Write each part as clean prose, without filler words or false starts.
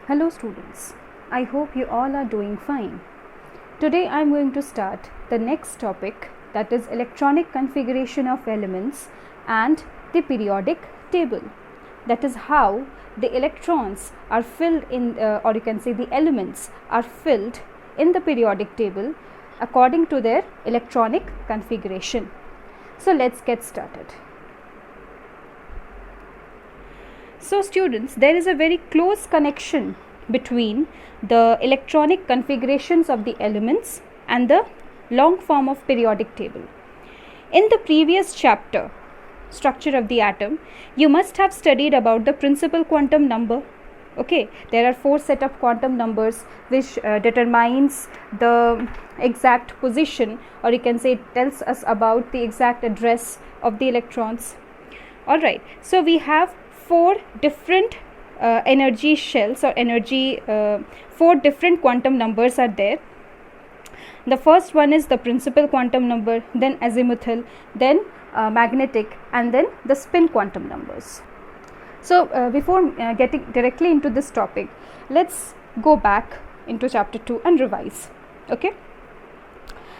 Hello students, I hope you all are doing fine. Today I am going to start the next topic, that is electronic configuration of elements and the periodic table. That is how the electrons are filled in or you can say the elements are filled in the periodic table according to their electronic configuration. So let's get started. So students, there is a very close connection between the electronic configurations of the elements and the long form of periodic table. In the previous chapter, structure of the atom, you must have studied about the principal quantum number. Okay, there are 4 set of quantum numbers which determines the exact position, or you can say it tells us about the exact address of the electrons. Alright, so we have 4 different energy shells or energy 4 different quantum numbers are there. The first one is the principal quantum number, then azimuthal, then magnetic, and then the spin quantum numbers. So before getting directly into this topic, let's go back into chapter 2 and revise. Okay,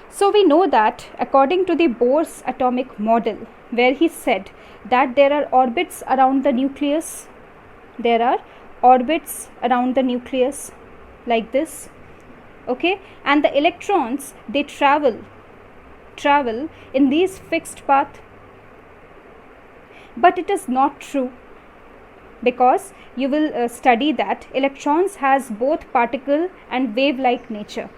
so we know that according to the Bohr's atomic model, where he said that there are orbits around the nucleus, like this, okay, and the electrons, they travel in these fixed path. But it is not true, because you will study that electrons has both particle and wave like nature.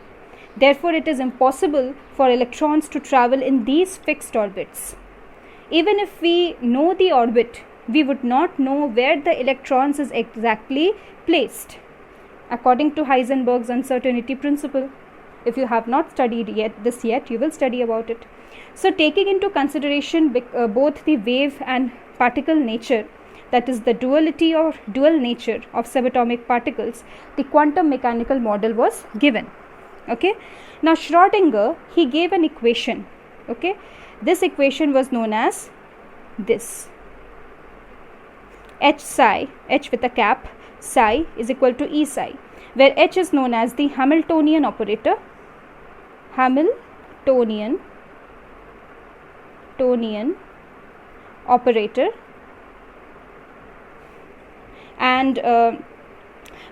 Therefore it is impossible for electrons to travel in these fixed orbits. Even if we know the orbit, we would not know where the electrons is exactly placed, according to Heisenberg's uncertainty principle. If you have not studied this yet, you will study about it. So taking into consideration both the wave and particle nature, that is the duality or dual nature of subatomic particles, the quantum mechanical model was given. Okay, now Schrödinger, he gave an equation. Okay, this equation was known as this: H psi, H with a cap, psi is equal to E psi, where H is known as the Hamiltonian operator, and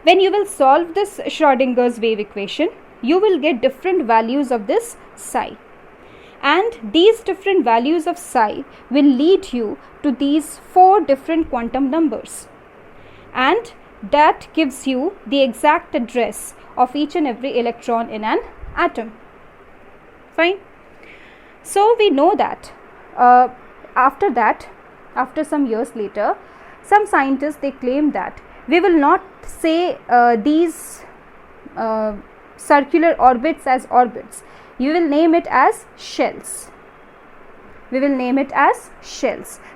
when you will solve this Schrödinger's wave equation, you will get different values of this psi, and these different values of psi will lead you to these 4 different quantum numbers, and that gives you the exact address of each and every electron in an atom. Fine. So we know that after some years later, some scientists, they claim that we will not say these circular orbits as orbits. You will name it as shells.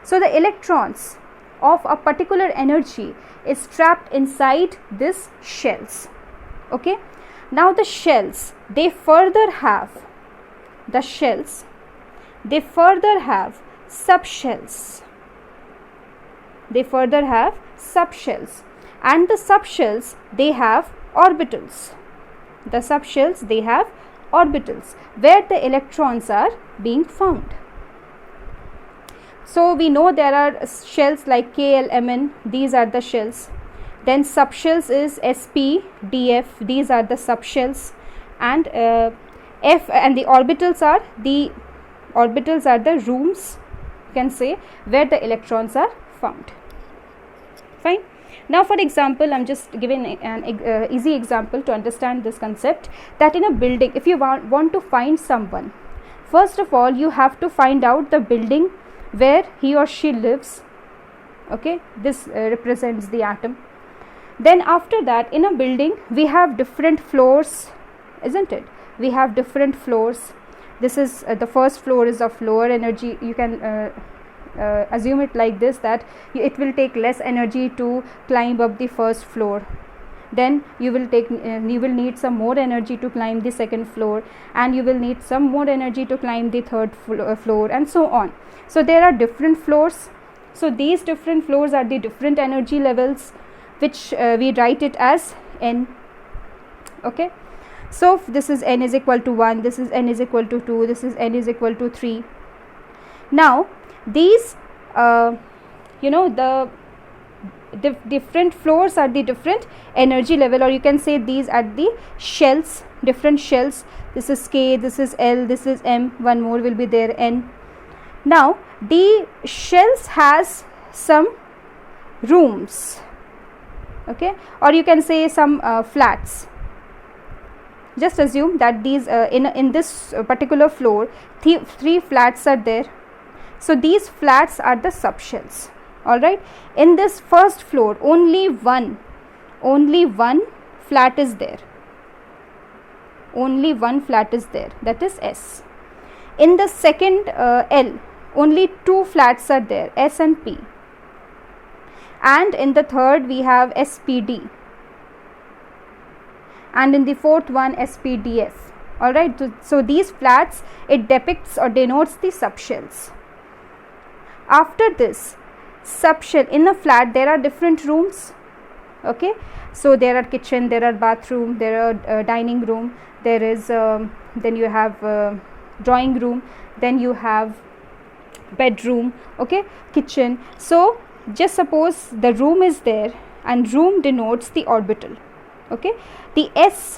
So the electrons of a particular energy is trapped inside these shells. Okay, now the shells, they further have subshells. And the subshells, they have orbitals. Where the electrons are being found. So we know there are shells like K, L, M, N, these are the shells. Then subshells is SP, DF, these are the subshells, and F, and the orbitals are the rooms, you can say, where the electrons are found. Fine. Now for example, I am just giving an easy example to understand this concept, that in a building, if you want to find someone, first of all you have to find out the building where he or she lives. Okay, this represents the atom. Then after that, in a building we have different floors, isn't it? We have different floors. This is the first floor is of lower energy. You can assume it like this, that it will take less energy to climb up the first floor. Then you will need some more energy to climb the second floor, and you will need some more energy to climb the third floor, and so on. So there are different floors. So these different floors are the different energy levels, which we write it as n. Okay, so this is n is equal to 1, this is n is equal to 2, this is n is equal to 3. Now these the different floors are the different energy level, or you can say these are the shells, different shells. This is K, this is L, this is M, one more will be there, N. Now the shells has some rooms, okay, or you can say some flats. Just assume that these in this particular floor three flats are there. So these flats are the subshells. All right, in this first floor only one flat is there, only one flat is there, that is S. In the second L only two flats are there, S and P, and in the third we have SPD, and in the fourth one SPDF. All right, so these flats, it depicts or denotes the subshells. After this subshell, in a flat there are different rooms, okay, so there are kitchen, there are bathroom, there are dining room, there is then you have drawing room, then you have bedroom, okay, kitchen. So just suppose the room is there, and room denotes the orbital, okay. The S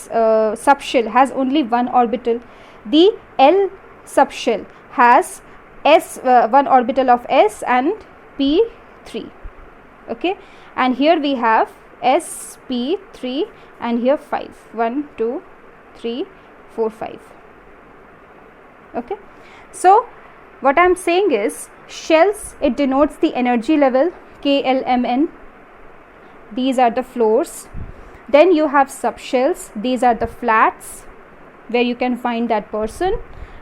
subshell has only one orbital, the L subshell has one orbital of S and P3, okay, and here we have SP3 and here 5, 1 2 3 4 5, okay. So what I am saying is, shells, it denotes the energy level, K, L, M, N, these are the floors. Then you have subshells, these are the flats where you can find that person.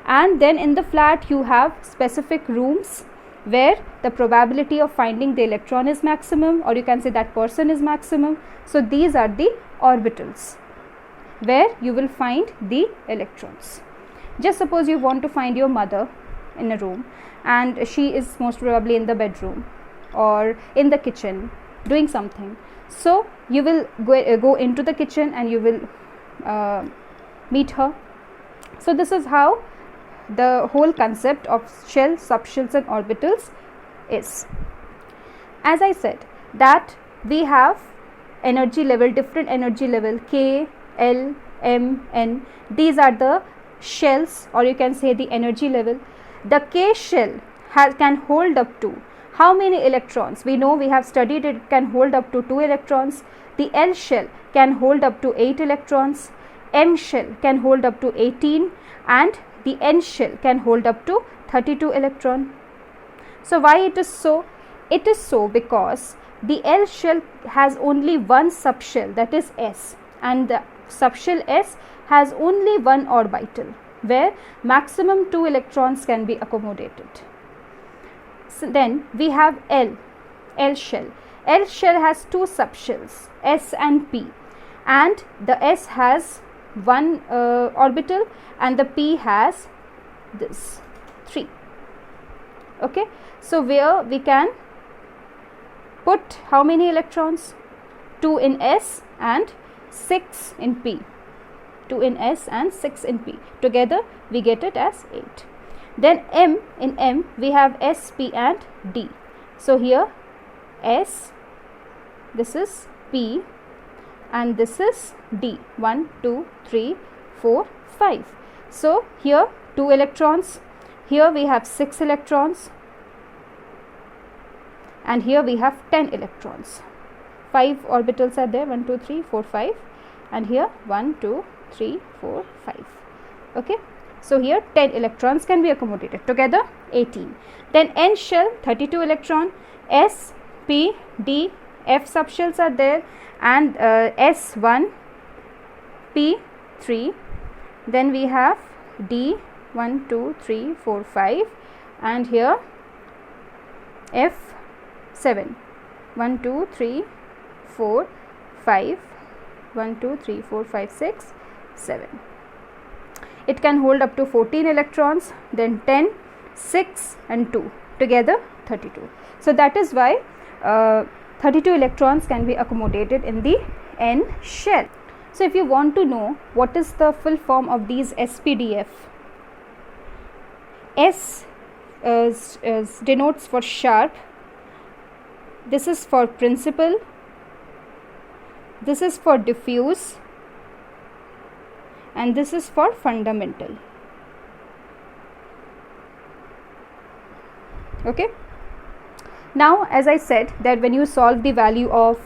And then in the flat you have specific rooms where the probability of finding the electron is maximum, or you can say that person is maximum. So these are the orbitals where you will find the electrons. Just suppose you want to find your mother in a room, and she is most probably in the bedroom or in the kitchen doing something. So you will go into the kitchen and you will meet her. So this is how the whole concept of shells, subshells and orbitals is. As I said that we have energy level, different energy level, K, L, M, N. These are the shells, or you can say the energy level. The K shell can hold up to how many electrons? We know, we have studied it can hold up to 2 electrons. The L shell can hold up to 8 electrons. M shell can hold up to 18, and the N shell can hold up to 32 electron. So why it is so? It is so because the L shell has only one subshell, that is S, and the subshell S has only one orbital where maximum 2 electrons can be accommodated. So then we have L shell. L shell has 2 subshells, S and P, and the S has one orbital and the P has this 3. Okay, so where we can put how many electrons? 2 in S and 6 in P. 2 in S and 6 in P. Together we get it as 8. Then M, in M we have S, P and D. So here S, this is P and this is D. 1, 2, 3, 4, 5. So here 2 electrons, here we have 6 electrons, and here we have 10 electrons. 5 orbitals are there, 1, 2, 3, 4, 5, and here 1, 2, 3, 4, 5. Okay, so here 10 electrons can be accommodated, together 18. Then N shell, 32 electron, S, P, D, F subshells are there, and S1, P3. Then we have D, 1, 2, 3, 4, 5, and here F7, 1, 2, 3, 4, 5, 1, 2, 3, 4, 5, 6, 7. It can hold up to 14 electrons, then 10, 6 and 2, together 32. So that is why 32 electrons can be accommodated in the N shell. So if you want to know what is the full form of these SPDF, S denotes for sharp, this is for principal, this is for diffuse, and this is for fundamental. Okay. Now as I said that when you solve the value of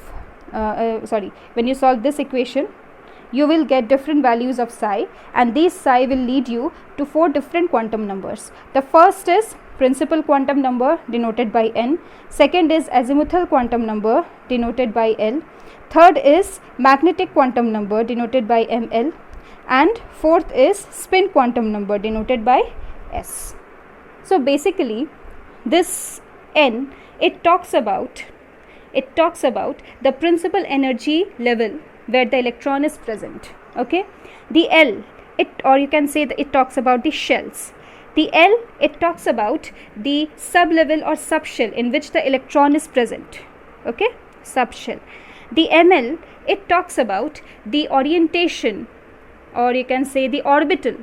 when you solve this equation, you will get different values of psi, and these psi will lead you to 4 different quantum numbers. The first is principal quantum number denoted by N, second is azimuthal quantum number denoted by L, third is magnetic quantum number denoted by ML, and fourth is spin quantum number denoted by S. So basically this N, it talks about the principal energy level where the electron is present. Okay. The L, or you can say that it talks about the shells. The L, it talks about the sub-level or subshell in which the electron is present. Okay, subshell. The ML, it talks about the orientation, or you can say the orbital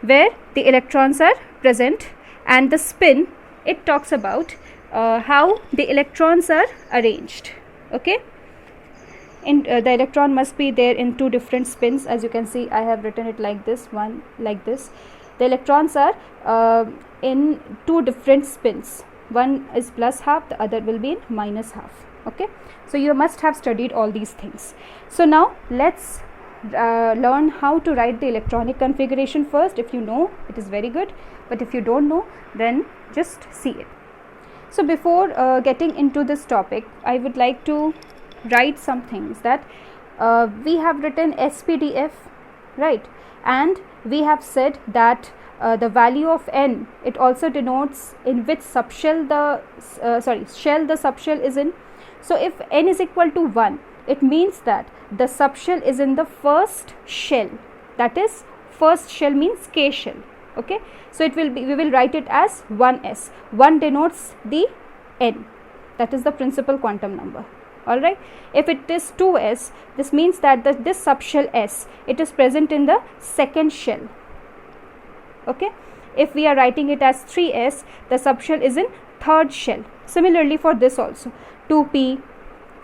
where the electrons are present, and the spin, it talks about how the electrons are arranged. Okay. The electron must be there in 2 different spins. As you can see, I have written it like this, one like this. The electrons are in 2 different spins. One is plus half, the other will be in minus half. Okay. So you must have studied all these things. So now let's learn how to write the electronic configuration first. If you know, it is very good, but if you don't know, then just see it. So before getting into this topic, I would like to write some things that we have written SPDF, right, and we have said that the value of N, it also denotes in which subshell shell the subshell is in. So if N is equal to 1, it means that the subshell is in the first shell, that is first shell means K shell. Okay, so it will be, we will write it as 1s. 1 denotes the N, that is the principal quantum number. Alright, if it is 2s, this means that this subshell S, it is present in the second shell. Okay, if we are writing it as 3s, the subshell is in third shell. Similarly for this also, 2p,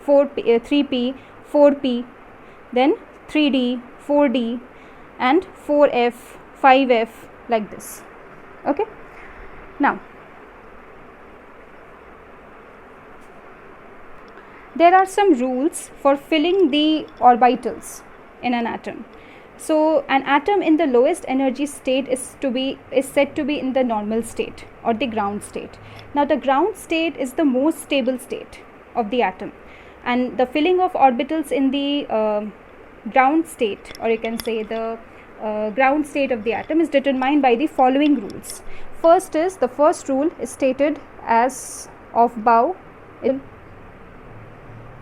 4p, 3p, 4p, then 3d, 4d, and 4f, 5f, like this. Okay, now there are some rules for filling the orbitals in an atom. So an atom in the lowest energy state is said to be in the normal state or the ground state. Now the ground state is the most stable state of the atom, and the filling of orbitals in the ground state, or you can say the ground state of the atom, is determined by the following rules. First is, the first rule is stated as Aufbau,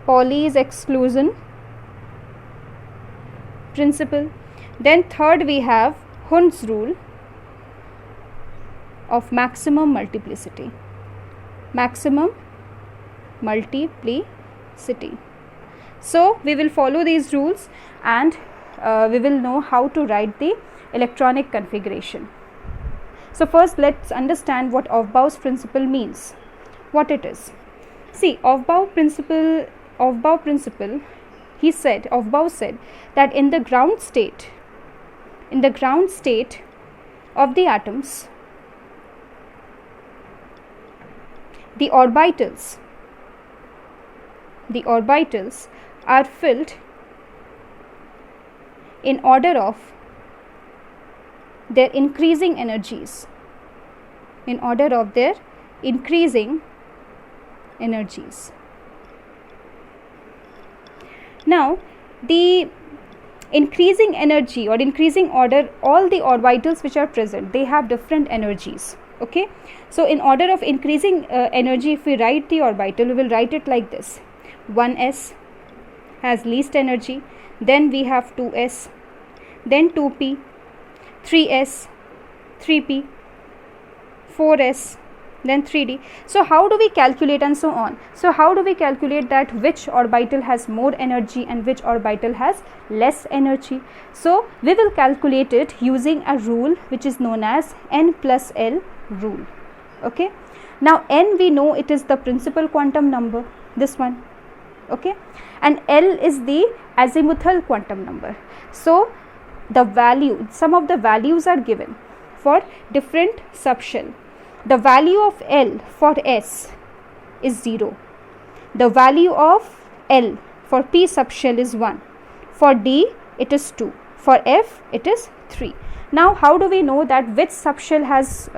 Pauli's exclusion principle. Then third we have Hund's rule of maximum multiplicity. So we will follow these rules, and we will know how to write the electronic configuration. So first let's understand what Aufbau's principle means, what it is. See, Aufbau principle, Aufbau said that in the ground state of the atoms, the orbitals are filled in order of their increasing energies. Now, the increasing energy or increasing order, all the orbitals which are present, they have different energies. Okay, so in order of increasing energy, if we write the orbital, we will write it like this: 1s has least energy, then we have 2s, then 2p, 3s, 3p, 4s, then 3d. So how do we calculate, and so on? So how do we calculate that which orbital has more energy and which orbital has less energy? So we will calculate it using a rule which is known as n plus L rule. Okay, now n, we know it is the principal quantum number, this one. Okay, and L is the azimuthal quantum number. So the value, some of the values are given for different subshell. The value of L for S is 0. The value of L for P subshell is 1. For D it is 2. For F it is 3. Now how do we know that which subshell has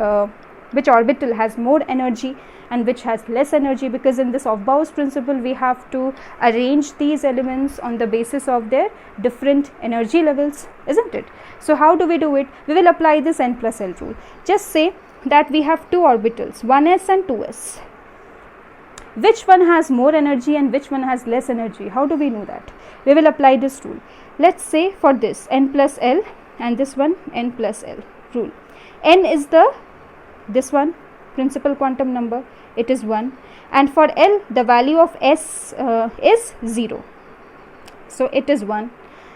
which orbital has more energy and which has less energy? Because in this Aufbau's principle we have to arrange these elements on the basis of their different energy levels, isn't it? So how do we do it? We will apply this n plus L rule. Just say that we have two orbitals, 1s and 2s. Which one has more energy and which one has less energy? How do we know that? We will apply this rule. Let's say for this n plus L and this one n plus L rule. N is this one principal quantum number, it is 1, and for L the value of S is 0, so it is 1.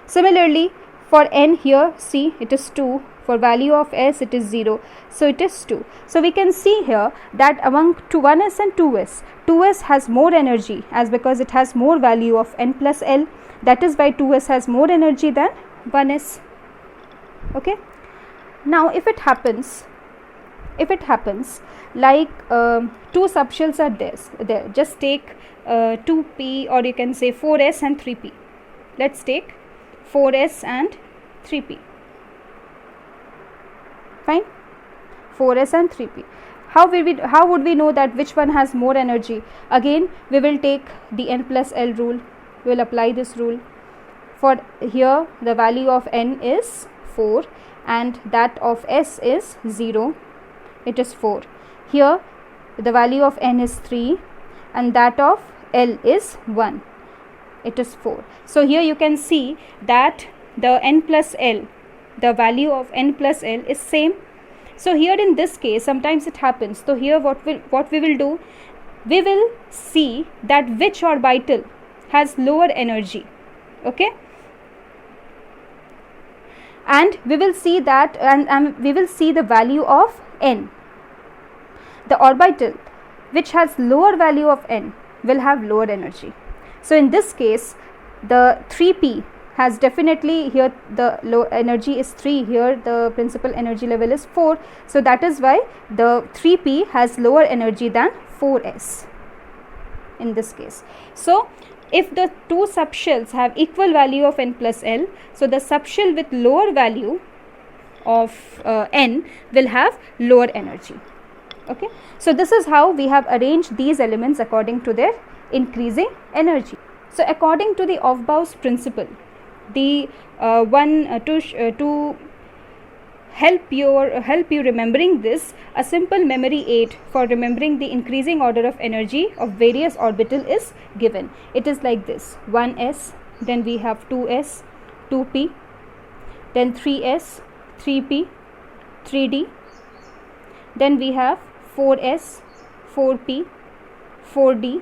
Similarly for N, here see it is 2, for value of S it is 0, so it is 2. So we can see here that among 1s and 2s, 2s has more energy, as because it has more value of n plus L, that is why 2s has more energy than 1s. Okay, now if it happens like two subshells are there, just take 2p, or you can say 4s and 3p. Let's take 4s and 3p. Fine, 4s and 3p. How would we know that which one has more energy? Again, we will take the n plus L rule. We will apply this rule. For here the value of n is 4 and that of S is 0. It is 4. Here the value of n is 3 and that of L is 1. It is 4. So here you can see that the n plus L, the value of n plus L is same. So here in this case sometimes it happens. So here what we will do, we will see that which orbital has lower energy. Okay, and we will see that, and we will see the value of n. The orbital which has lower value of n will have lower energy. So in this case the 3p has definitely, here the low energy is 3, here the principal energy level is 4, so that is why the 3p has lower energy than 4s in this case. So if the two subshells have equal value of n plus L, so the subshell with lower value of n will have lower energy. Okay, so this is how we have arranged these elements according to their increasing energy. So according to the Aufbau's principle, the to help you remembering this, a simple memory aid for remembering the increasing order of energy of various orbital is given. It is like this: 1s, then we have 2s, 2p, then 3s, 3p, 3d, then we have 4s, 4p, 4d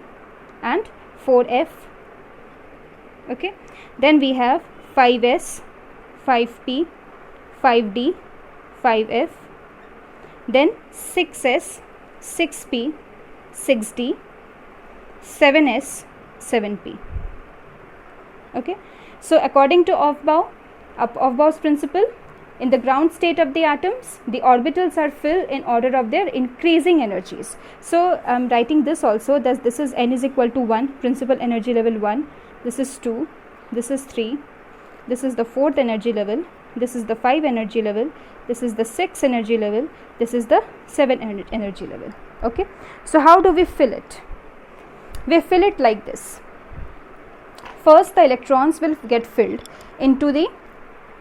and 4f. Okay, then we have 5s, 5p, 5d, 5f, then 6s, 6p, 6d, 7s, 7p. Okay, so according to Aufbau's principle, in the ground state of the atoms, the orbitals are filled in order of their increasing energies. So I am writing this also, that this is n is equal to 1, principal energy level 1, this is 2, this is 3, this is the 4th energy level, this is the 5 energy level, this is the 6 energy level, this is the 7 energy level. Okay, so how do we fill it? We fill it like this. First the electrons will get filled into the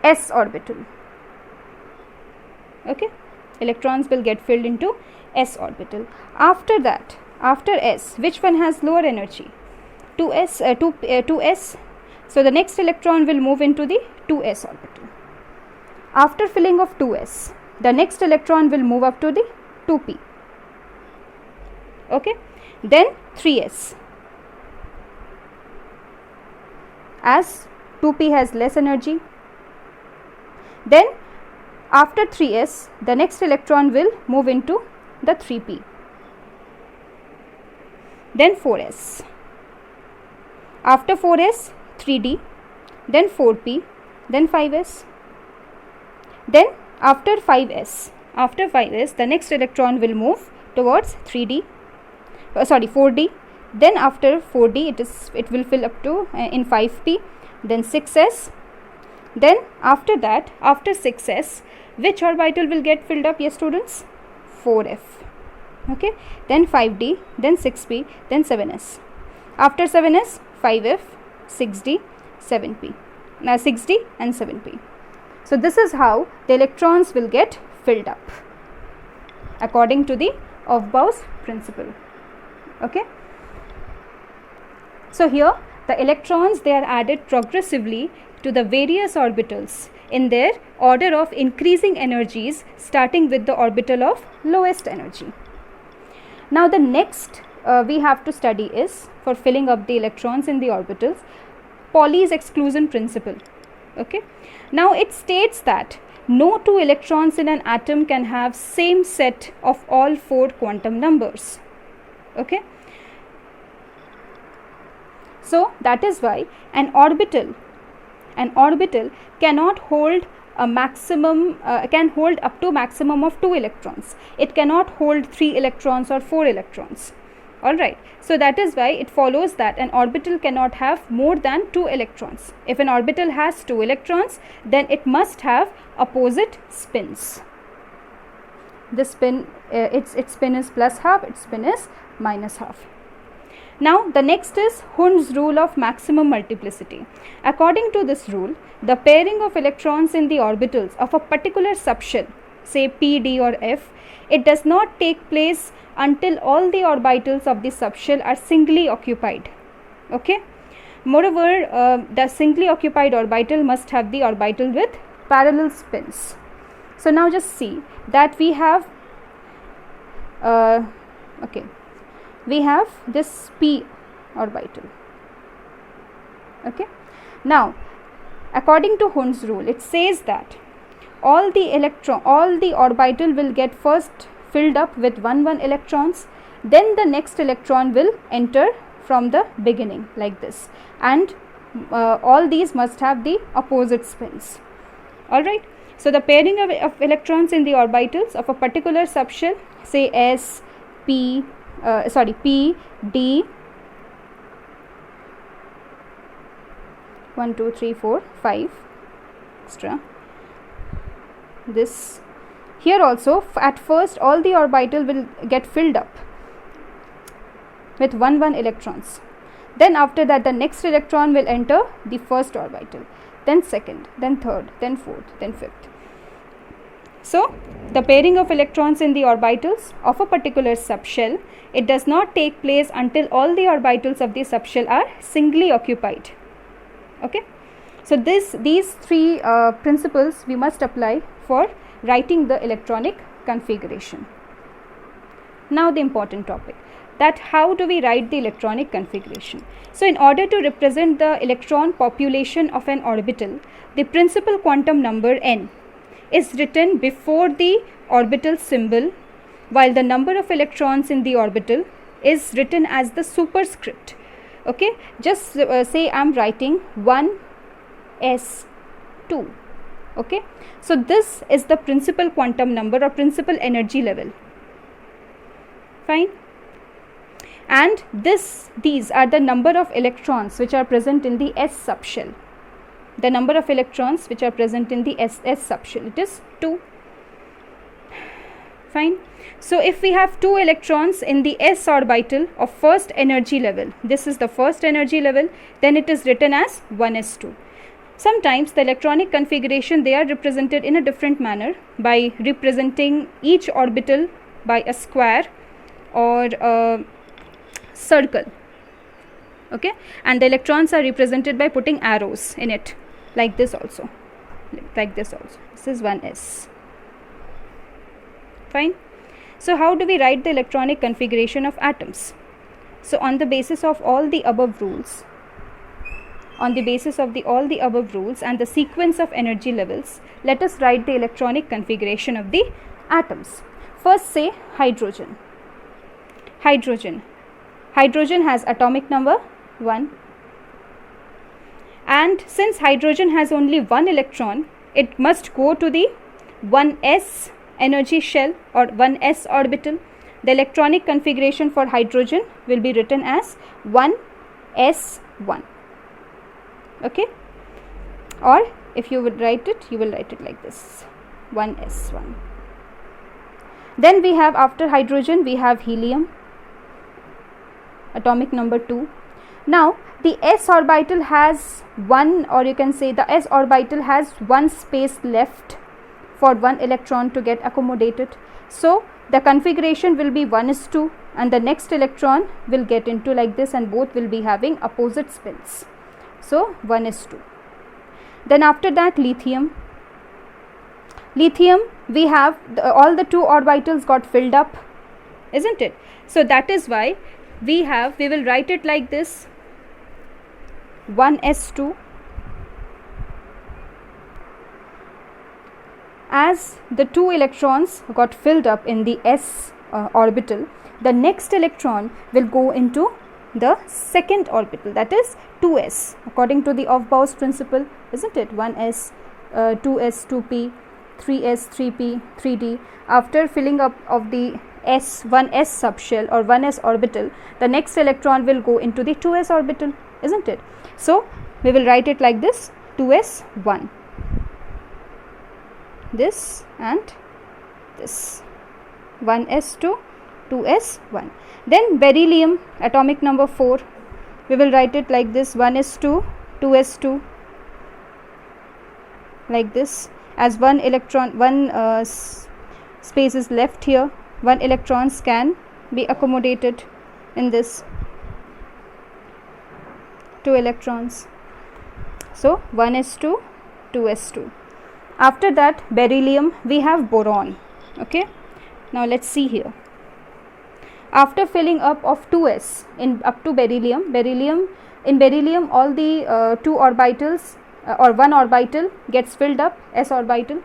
s orbital. Okay, electrons will get filled into s orbital. After that, after s, which one has lower energy? 2s. So the next electron will move into the 2s orbital. After filling of 2s, the next electron will move up to the 2p. Okay, then 3s, as 2p has less energy. Then after 3s, the next electron will move into the 3p. Then 4s. After 4s, 3d, then 4p, then 5s. Then after 5s, the next electron will move towards 4d. Then after 4d, it will fill up to in 5p, then 6s. Then after that, after 6s, which orbital will get filled up? Yes, students, 4f. Okay, then 5d, then 6p, then 7s. After 7s, 5f, 6d, 7p. Now 6d and 7p. So this is how the electrons will get filled up according to the Aufbau's principle. Okay. So here the electrons, they are added progressively to the various orbitals in their order of increasing energies, starting with the orbital of lowest energy. Now the next we have to study is, for filling up the electrons in the orbitals, Pauli's exclusion principle. Okay. Now it states that no two electrons in an atom can have same set of all four quantum numbers. Okay. So that is why an orbital cannot hold a maximum, can hold up to maximum of 2 electrons. It cannot hold 3 electrons or 4 electrons. Alright, so that is why it follows that an orbital cannot have more than 2 electrons. If an orbital has 2 electrons, then it must have opposite spins. This spin, its spin is plus half, its spin is minus half. Now the next is Hund's rule of maximum multiplicity. According to this rule, the pairing of electrons in the orbitals of a particular subshell, say p, d or f, it does not take place until all the orbitals of the subshell are singly occupied. Okay. Moreover, the singly occupied orbital must have the orbital with parallel spins. So now just see that we have we have this p orbital. Okay. Now according to Hund's rule, it says that all the orbital will get first filled up with 1 electrons, then the next electron will enter from the beginning like this, and all these must have the opposite spins. Alright, so the pairing of electrons in the orbitals of a particular subshell, say s, p, d, 1, 2, 3, 4, 5, extra. This here also, at first all the orbital will get filled up with 1 electrons. Then after that, the next electron will enter the first orbital, then second, then third, then fourth, then fifth. So the pairing of electrons in the orbitals of a particular subshell, it does not take place until all the orbitals of the subshell are singly occupied. Okay. So these three principles we must apply for writing the electronic configuration. Now the important topic, that how do we write the electronic configuration? So in order to represent the electron population of an orbital, the principal quantum number n is written before the orbital symbol, while the number of electrons in the orbital is written as the superscript. Okay, just say I am writing 1s2. Okay, so this is the principal quantum number or principal energy level. Fine. And these are the number of electrons which are present in the s subshell. The number of electrons which are present in the s subshell, it is 2. Fine. So if we have 2 electrons in the s orbital of first energy level, this is the first energy level, then it is written as 1s2. Sometimes the electronic configuration, they are represented in a different manner by representing each orbital by a square or a circle. Okay, and the electrons are represented by putting arrows in it, like this also, like this also. This is 1s. Fine. So how do we write the electronic configuration of atoms? So on the basis of all the above rules, all the above rules and the sequence of energy levels, let us write the electronic configuration of the atoms. First, say hydrogen. Hydrogen has atomic number 1, and since hydrogen has only one electron, it must go to the 1s energy shell or 1s orbital. The electronic configuration for hydrogen will be written as 1s1. Okay, or if you would write it, you will write it like this, 1s1. Then we have, after hydrogen, we have helium, atomic number 2. Now the s orbital has one, or you can say the s orbital has one space left for one electron to get accommodated. So the configuration will be 1s2, and the next electron will get into like this, and both will be having opposite spins. So 1s2. Then after that, lithium, we have all the 2 orbitals got filled up, isn't it? So that is why we will write it like this, 1s2. As the 2 electrons got filled up in the s orbital, the next electron will go into the second orbital, that is 2s, according to the Aufbau's principle, isn't it? 1s, 2s, 2p, 3s, 3p, 3d. After filling up of the 1s subshell or 1s orbital, the next electron will go into the 2s orbital, isn't it? So we will write it like this, 2s1, this and this, 1s2, 2s1. Then beryllium, atomic number 4, we will write it like this, 1s2, 2s2, like this. As one electron, space is left here, 1 electrons can be accommodated in this, 2 electrons. So 1s2, 2s2. After that, beryllium, we have boron. Okay, now let's see here. After filling up of 2s up to beryllium, in beryllium all the 2 orbitals or 1 orbital gets filled up, s orbital.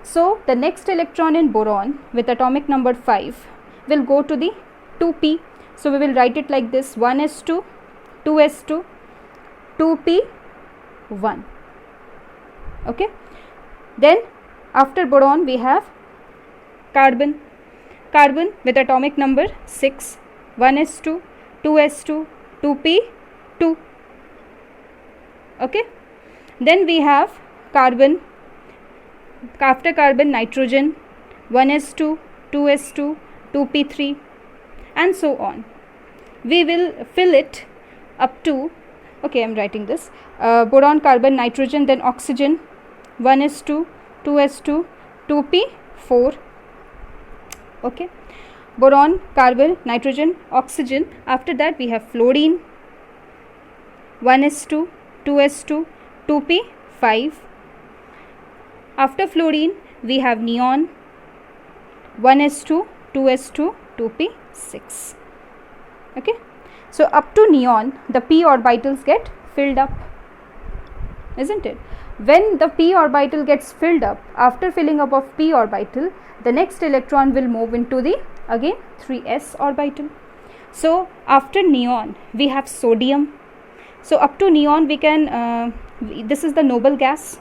So the next electron in boron with atomic number 5 will go to the 2p. So we will write it like this, 1s2, 2s2, 2p1. Okay. Then after boron we have carbon. Carbon with atomic number 6, 1s2, 2s2, 2p2. Okay. Then we have carbon. After carbon, nitrogen, 1s2, 2s2, 2p3, and so on. We will fill it up to, okay, I am writing this, boron, carbon, nitrogen, then oxygen, 1s2, 2s2, 2p4. Okay, boron, carbon, nitrogen, oxygen. After that we have fluorine, 1s2, 2s2, 2p5. After fluorine we have neon, 1s2, 2s2, 2p6. Okay, so up to neon the p orbitals get filled up, isn't it? When the p orbital gets filled up, after filling up of p orbital, the next electron will move into the again 3s orbital. So after neon we have sodium. So up to neon we can this is the noble gas,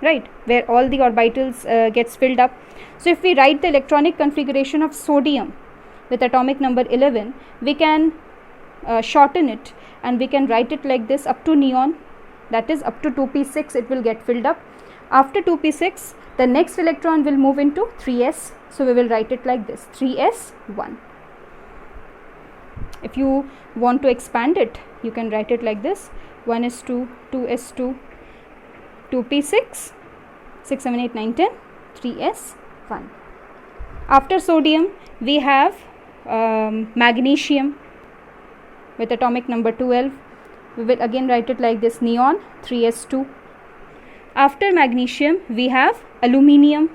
right, where all the orbitals gets filled up. So if we write the electronic configuration of sodium with atomic number 11, we can shorten it and we can write it like this, up to neon, that is up to 2p6 it will get filled up. After 2p6 the next electron will move into 3s, so we will write it like this, 3s1. If you want to expand it, you can write it like this, 1s2, 2s2, 2p6, 6, 7, 8, 9, 10, 3s1. After sodium we have magnesium with atomic number 12. We will again write it like this, neon, 3s2. After magnesium we have aluminium,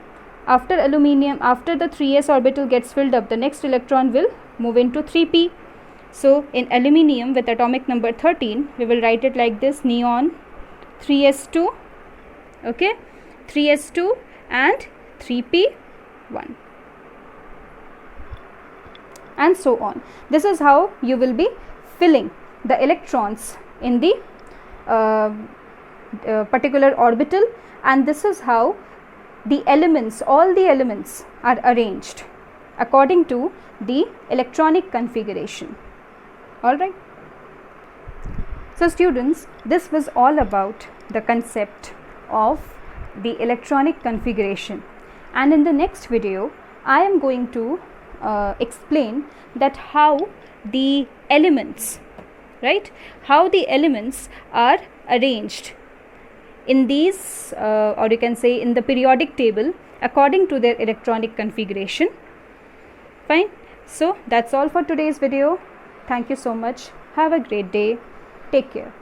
After aluminium, after the 3s orbital gets filled up, the next electron will move into 3p. So in aluminium with atomic number 13, we will write it like this: neon 3s2, okay, 3s2 and 3p1, and so on. This is how you will be filling the electrons in the particular orbital, and this is how the elements, all the elements are arranged according to the electronic configuration. Alright. So students, this was all about the concept of the electronic configuration, and in the next video I am going to explain that how the elements, right, how the elements are arranged in these or you can say in the periodic table according to their electronic configuration. Fine. So that's all for today's video. Thank you so much. Have a great day. Take care.